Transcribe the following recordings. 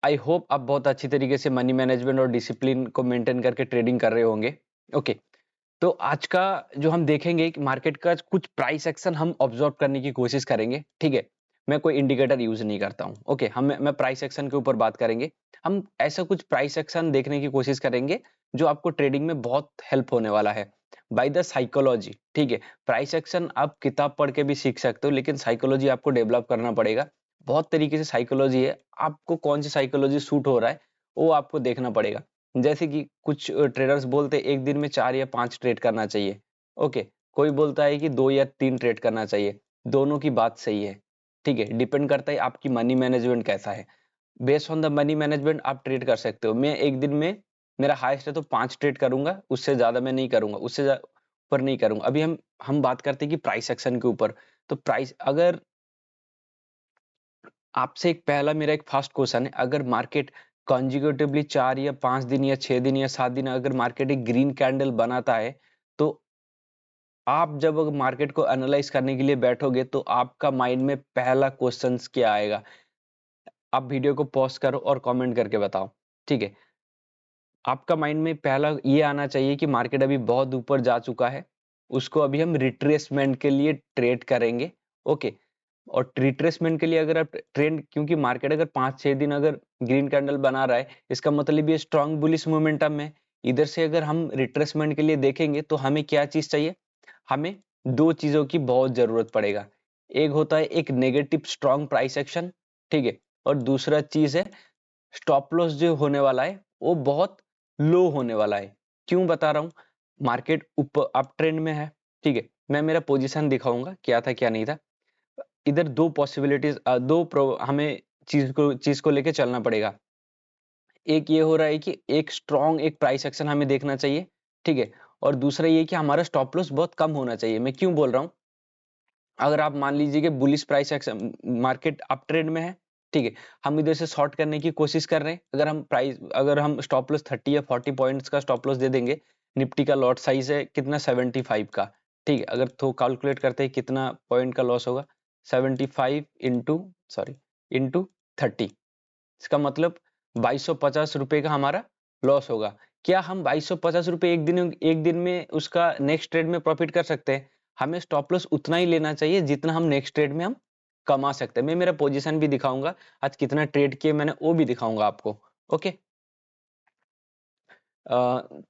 I hope आप बहुत अच्छी तरीके से मनी मैनेजमेंट और डिसिप्लिन को मेंटेन करके ट्रेडिंग कर रहे होंगे। ओके, तो आज का जो हम देखेंगे कि मार्केट का कुछ प्राइस एक्शन हम ऑब्जर्व करने की कोशिश करेंगे। ठीक है, मैं कोई इंडिकेटर यूज नहीं करता हूँ। ओके, हम मैं प्राइस एक्शन के ऊपर बात करेंगे। हम ऐसा कुछ प्राइस एक्शन देखने की कोशिश करेंगे जो आपको ट्रेडिंग में बहुत हेल्प होने वाला है बाय द साइकोलॉजी। ठीक है, प्राइस एक्शन आप किताब पढ़ के भी सीख सकते हो, लेकिन साइकोलॉजी आपको डेवलप करना पड़ेगा। बहुत तरीके से साइकोलॉजी है, आपको कौन सी साइकोलॉजी सूट हो रहा है वो आपको देखना पड़ेगा। जैसे कि कुछ ट्रेडर्स बोलते हैं एक दिन में 4 या 5 ट्रेड करना चाहिए। ओके, कोई बोलता है कि 2 या 3 ट्रेड करना चाहिए। दोनों की बात सही है। ठीक है, डिपेंड करता है आपकी मनी मैनेजमेंट कैसा है। Based on the money management आप ट्रेड कर सकते हो। मैं एक दिन में, मेरा हाईएस्ट है तो 5 ट्रेड करूंगा, उससे ज्यादा मैं नहीं करूंगा, उससे ऊपर नहीं करूंगा। अभी हम बात करते हैं कि प्राइस एक्शन के ऊपर। तो प्राइस, अगर आपसे एक पहला मेरा एक फर्स्ट क्वेश्चन है, अगर मार्केट कॉन्जिक्यूटिवली 4 या 5 दिन या 6 दिन या 7 दिन अगर मार्केट एक ग्रीन कैंडल बनाता है, तो आप जब मार्केट को एनालाइज करने के लिए बैठोगे तो आपका माइंड में पहला क्वेश्चन क्या आएगा? आप वीडियो को पॉज करो और कमेंट करके बताओ। ठीक है, आपका माइंड में पहला ये आना चाहिए कि मार्केट अभी बहुत ऊपर जा चुका है, उसको अभी हम रिट्रेसमेंट के लिए ट्रेड करेंगे। ओके, और रिट्रेसमेंट के लिए अगर आप ट्रेंड, क्योंकि मार्केट अगर 5-6 दिन अगर ग्रीन कैंडल बना रहा है, इसका मतलब ये स्ट्रांग बुलिश मोमेंटम है। इधर से अगर हम रिट्रेसमेंट के लिए देखेंगे तो हमें क्या चीज चाहिए? हमें दो चीजों की बहुत जरूरत पड़ेगा। एक होता है एक नेगेटिव स्ट्रांग प्राइस एक्शन। ठीक है, और दूसरा चीज है स्टॉप लॉस जो होने वाला है वो बहुत लो होने वाला है। क्यों बता रहा हूं? मार्केट ऊपर अप ट्रेंड में है। ठीक है, मैं मेरा पोजीशन दिखाऊंगा क्या था क्या नहीं था। इधर दो पॉसिबिलिटीज, हमें चीज को लेके चलना पड़ेगा। एक ये हो रहा है कि एक स्ट्रॉन्ग एक प्राइस एक्शन हमें देखना चाहिए। ठीक है, और दूसरा ये कि हमारा स्टॉप लॉस बहुत कम होना चाहिए। मैं क्यों बोल रहा हूँ? अगर आप मान लीजिए कि bullish price action, market up trend में है। ठीक है, हम इधर से शॉर्ट करने की कोशिश कर रहे हैं। अगर हम स्टॉप लॉस 30 या 40 पॉइंट्स का स्टॉप लॉस दे देंगे। निफ्टी का लॉट साइज है कितना? 75 का। ठीक है, अगर तो कैलकुलेट करते हैं कितना पॉइंट का लॉस होगा। 75 इंटू 30, इसका मतलब 2250 रुपए का हमारा लॉस होगा। क्या हम 2250 रुपए एक दिन में उसका नेक्स्ट ट्रेड में प्रॉफिट कर सकते हैं? हमें स्टॉप लॉस उतना ही लेना चाहिए जितना हम नेक्स्ट ट्रेड में हम कमा सकते हैं। मैं मेरा पोजीशन भी दिखाऊंगा, आज कितना ट्रेड किए मैंने वो भी दिखाऊंगा आपको। ओके,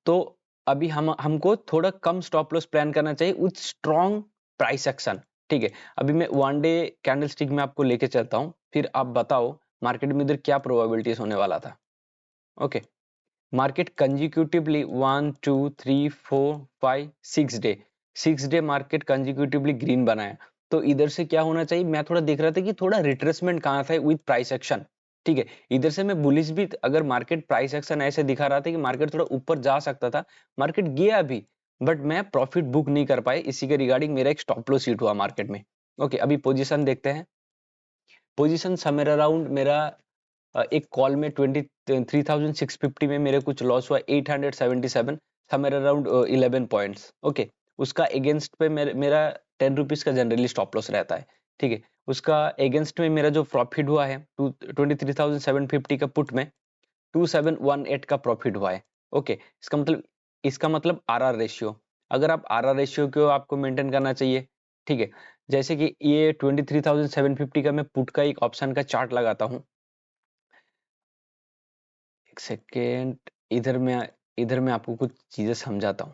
तो अभी हमको थोड़ा कम स्टॉप लॉस प्लान करना चाहिए विथ स्ट्रॉन्ग प्राइस एक्शन। ठीक है, अभी मैं वन डे कैंडल स्टिक में आपको लेके चलता हूँ, फिर आप बताओ मार्केट में इधर क्या प्रोबेबिलिटीज होने वाला था। Okay, market consecutively 1 2 3 4 5 6 day, 6 day market consecutively green बनाया। तो इधर से क्या होना चाहिए? मैं थोड़ा देख रहा था कि थोड़ा रिट्रेसमेंट कहाँ था विद प्राइस एक्शन। ठीक है, इधर से मैं बुलिश भी, अगर मार्केट प्राइस एक्शन ऐसे दिखा रहा था कि मार्केट थोड़ा ऊपर जा सकता था, मार्केट गया भी, बट मैं प्रॉफिट बुक नहीं कर पाए। इसी के रिगार्डिंग मेरा एक स्टॉप लॉस हिट हुआ मार्केट में। ओके, अभी पोजीशन देखते हैं। पोजीशन समवेयर अराउंड मेरा एक कॉल में 23,650 में मेरे कुछ लॉस हुआ 877, समवेयर अराउंड 11 पॉइंट्स। ओके, उसका अगेंस्ट पे मेरा 10 रुपीज का जनरली स्टॉप लॉस रहता है। ठीक है, उसका अगेंस्ट में मेरा जो प्रॉफिट हुआ है 23,750 का पुट में 2718 का प्रॉफिट हुआ है। ओके, इसका मतलब आरआर रेशियो। अगर आप आरआर रेशियो को आपको मेंटेन करना चाहिए। ठीक है, जैसे कि ये 23,750 का मैं पुट का एक ऑप्शन का चार्ट लगाता हूँ। एक सेकेंड, इधर मैं आपको कुछ चीजें समझाता हूँ।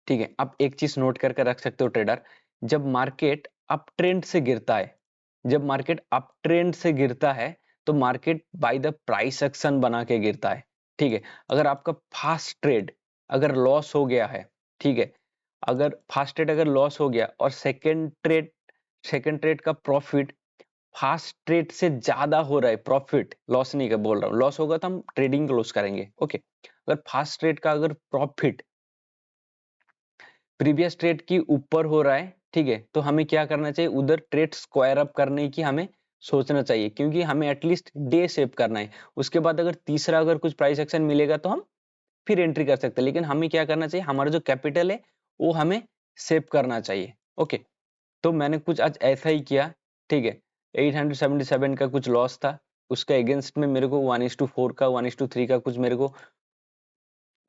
ठीक है, आप एक चीज नोट करके रख सकते हो ट्रेडर, जब मार्केट अप ट्रेंड से गिरता है, जब मार्केट अप ट्रेंड से गिरता है तो market by the price action बना के गिरता है। ठीक है, अगर आपका फास्ट ट्रेड अगर लॉस हो गया है, ठीक है, अगर फास्ट ट्रेड अगर लॉस हो गया और सेकंड ट्रेड का प्रॉफिट फास्ट ट्रेड से ज्यादा हो रहा है, प्रॉफिट लॉस नहीं कर बोल रहा हूँ, लॉस होगा तो हम ट्रेडिंग क्लोज करेंगे। ओके, अगर फास्ट ट्रेड का अगर प्रॉफिट प्रीवियस ट्रेड की ऊपर हो रहा है, ठीक है, तो हमें क्या करना चाहिए? उधर ट्रेड स्क्वायर अप करने की हमें सोचना चाहिए, क्योंकि हमें एटलीस्ट डे सेव करना है। उसके बाद अगर तीसरा अगर कुछ प्राइस एक्शन मिलेगा तो हम फिर एंट्री कर सकते हैं, लेकिन हमें क्या करना चाहिए? हमारा जो कैपिटल है वो हमें सेव करना चाहिए। ओके, तो मैंने कुछ आज ऐसा ही किया। ठीक है, 877 का कुछ लॉस था, उसका अगेंस्ट में मेरे को 1:4 का 1:3 का कुछ मेरे को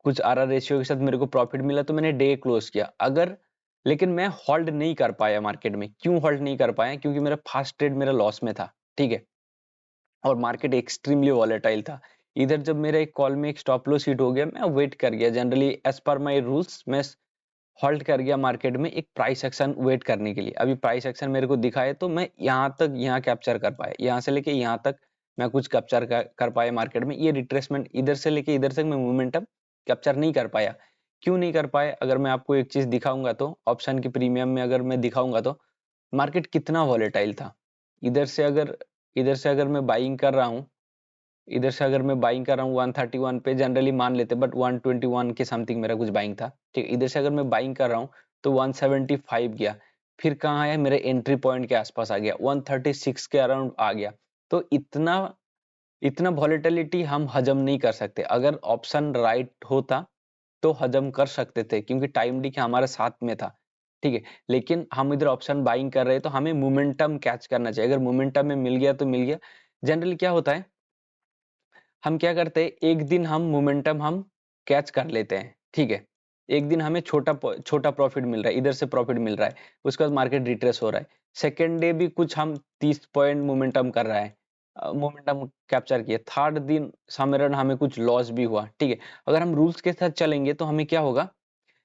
कुछ आरआर रेशियो के साथ मेरे को प्रॉफिट मिला, तो मैंने डे क्लोज किया। अगर लेकिन मैं होल्ड नहीं कर पाया मार्केट में। क्यों होल्ड नहीं कर पाया? क्योंकि मेरा फर्स्ट ट्रेड मेरा लॉस में था, ठीक है, और मार्केट एक्सट्रीमली वॉलेटाइल था। इधर जब मेरा एक कॉल में एक स्टॉप लॉस हिट हो गया, मैं वेट कर गया। Generally as per my rules मैं होल्ड कर गया मार्केट में एक प्राइस एक्शन वेट करने के लिए। अभी प्राइस एक्शन मेरे को दिखाए तो मैं यहाँ तक यहाँ कैप्चर कर पाया, यहाँ से लेके यहाँ तक मैं कुछ कैप्चर कर पाया मार्केट में। ये रिट्रेसमेंट इधर से लेके इधर तक मैं मोमेंटम कैप्चर नहीं कर पाया। क्यों नहीं कर पाया? अगर मैं आपको एक चीज दिखाऊंगा तो ऑप्शन के प्रीमियम में अगर मैं दिखाऊंगा तो मार्केट कितना वॉलेटाइल था। इधर से अगर मैं बाइंग कर रहा हूँ, इधर से अगर मैं बाइंग कर रहा हूँ 131 पे, जनरली मान लेते, बट 121 के समथिंग मेरा कुछ बाइंग था, ठीक है। इधर से अगर मैं बाइंग कर रहा हूँ तो 175 गया, फिर कहाँ आया? मेरे एंट्री पॉइंट के आसपास आ गया, 136 के अराउंड आ गया। तो इतना इतना वॉलेटिलिटी हम हजम नहीं कर सकते। अगर ऑप्शन राइट होता तो हजम कर सकते थे, क्योंकि टाइम डी हमारे साथ में था, ठीक है। लेकिन हम इधर ऑप्शन बाइंग कर रहे हैं तो हमें मोमेंटम कैच करना चाहिए। अगर मोमेंटम में मिल गया तो मिल गया। जनरली क्या होता है, हम क्या करते हैं, एक दिन हम मोमेंटम हम कैच कर लेते हैं, ठीक है। एक दिन हमें छोटा प्रॉफिट मिल रहा है, इधर से प्रॉफिट मिल रहा है, उसके बाद मार्केट रिट्रेस हो रहा है। सेकेंड डे भी कुछ हम 30 पॉइंट मोमेंटम कर रहा है, मोमेंटम कैप्चर किए। थर्ड दिन समरन हमें कुछ लॉस भी हुआ, ठीक है। अगर हम रूल्स के साथ चलेंगे तो हमें क्या होगा,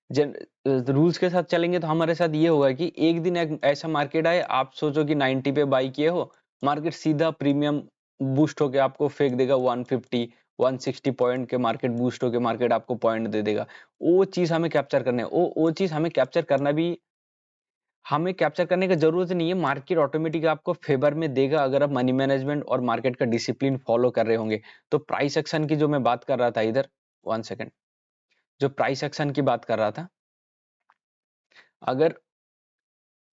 रूल्स के साथ चलेंगे तो हमारे साथ ये होगा कि एक दिन एक ऐसा मार्केट आए, आप सोचो कि 90 पे बाई किए हो, मार्केट सीधा प्रीमियम बूस्ट होके आपको फेंक देगा 150 160 पॉइंट के, मार्केट बूस्ट होके मार्केट आपको पॉइंट दे देगा। वो चीज हमें कैप्चर करना है। वो चीज हमें कैप्चर करना भी, हमें कैप्चर करने की जरूरत नहीं है, मार्केट ऑटोमेटिक आपको फेवर में देगा अगर आप मनी मैनेजमेंट और मार्केट का डिसिप्लिन फॉलो कर रहे होंगे। तो प्राइस एक्शन की जो मैं बात कर रहा था इधर, 1 सेकेंड, जो प्राइस एक्शन की बात कर रहा था, अगर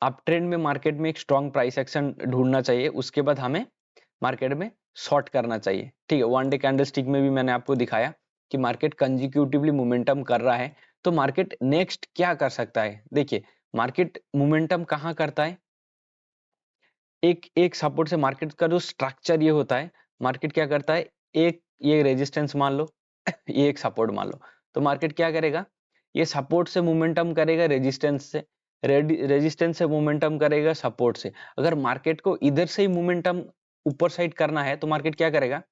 अप ट्रेंड में मार्केट में एक स्ट्रॉन्ग प्राइस एक्शन ढूंढना चाहिए, उसके बाद हमें मार्केट में शॉर्ट करना चाहिए, ठीक है। वन डे कैंडलस्टिक में भी मैंने आपको दिखाया कि मार्केट कंजिक्यूटिवली मोमेंटम कर रहा है, तो मार्केट नेक्स्ट क्या कर सकता है। देखिए, मार्केट मोमेंटम कहाँ करता है, एक एक सपोर्ट से मार्केट का जो स्ट्रक्चर ये होता है, मार्केट क्या करता है, एक ये रेजिस्टेंस मान लो ये एक सपोर्ट मान लो, तो मार्केट क्या करेगा, ये सपोर्ट से मोमेंटम करेगा, रेजिस्टेंस से, रेजिस्टेंस से मोमेंटम करेगा सपोर्ट से। अगर मार्केट को इधर से ही मोमेंटम ऊपर साइड करना है तो मार्केट क्या करेगा,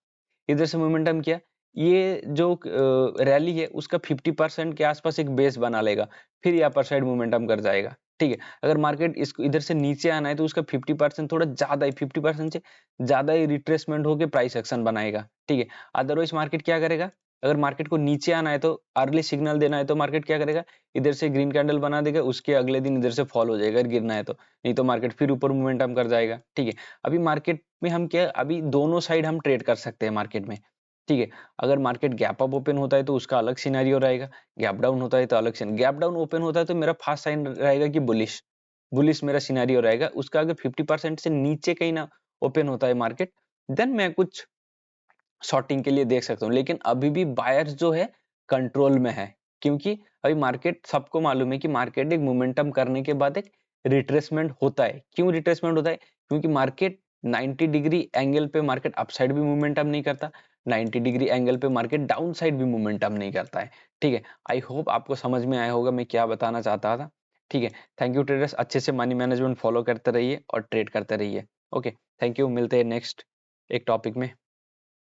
इधर से मोमेंटम किया, ये जो रैली है उसका 50% के आसपास एक बेस बना लेगा, फिर ये अपर साइड मोमेंटम कर जाएगा, ठीक है। अगर मार्केट इसको इधर से नीचे आना है तो उसका 50% थोड़ा ज्यादा ही, 50% से ज्यादा ही रिट्रेसमेंट होकर प्राइस एक्शन बनाएगा, ठीक है। अदरवाइज मार्केट क्या करेगा, अगर मार्केट को नीचे आना है तो अर्ली सिग्नल देना है तो मार्केट क्या करेगा, इधर से ग्रीन कैंडल बना देगा, उसके अगले दिन इधर से फॉल हो जाएगा, गिरना है तो, नहीं तो मार्केट फिर ऊपर मोमेंटम कर जाएगा, ठीक है। अभी मार्केट में हम क्या, अभी दोनों साइड हम ट्रेड कर सकते हैं मार्केट में, ठीक है। अगर मार्केट गैप अप ओपन होता है तो उसका अलग सिनेरियो रहेगा, गैप डाउन होता है तो अलग सिनेरियो। गैप डाउन ओपन होता है तो मेरा फर्स्ट साइन रहेगा कि बुलिश, बुलिश मेरा सिनेरियो रहेगा। उसका अगर 50% से नीचे कहीं ना ओपन होता है मार्केट, देन मैं कुछ शॉर्टिंग के लिए देख सकता हूँ। लेकिन अभी भी बायर्स जो है कंट्रोल में है, क्योंकि अभी मार्केट, सबको मालूम है कि मार्केट एक मोमेंटम करने के बाद एक रिट्रेसमेंट होता है। क्यों रिट्रेसमेंट होता है? क्योंकि मार्केट 90 डिग्री एंगल पे मार्केट अपसाइड भी मोमेंटम नहीं करता, 90 डिग्री एंगल पे मार्केट डाउन साइड भी मोमेंटम नहीं करता है, ठीक है। आई होप आपको समझ में आया होगा मैं क्या बताना चाहता था, ठीक है। थैंक यू ट्रेडर्स, अच्छे से मनी मैनेजमेंट फॉलो करते रहिए और ट्रेड करते रहिए। ओके, थैंक यू, मिलते हैं नेक्स्ट एक टॉपिक में।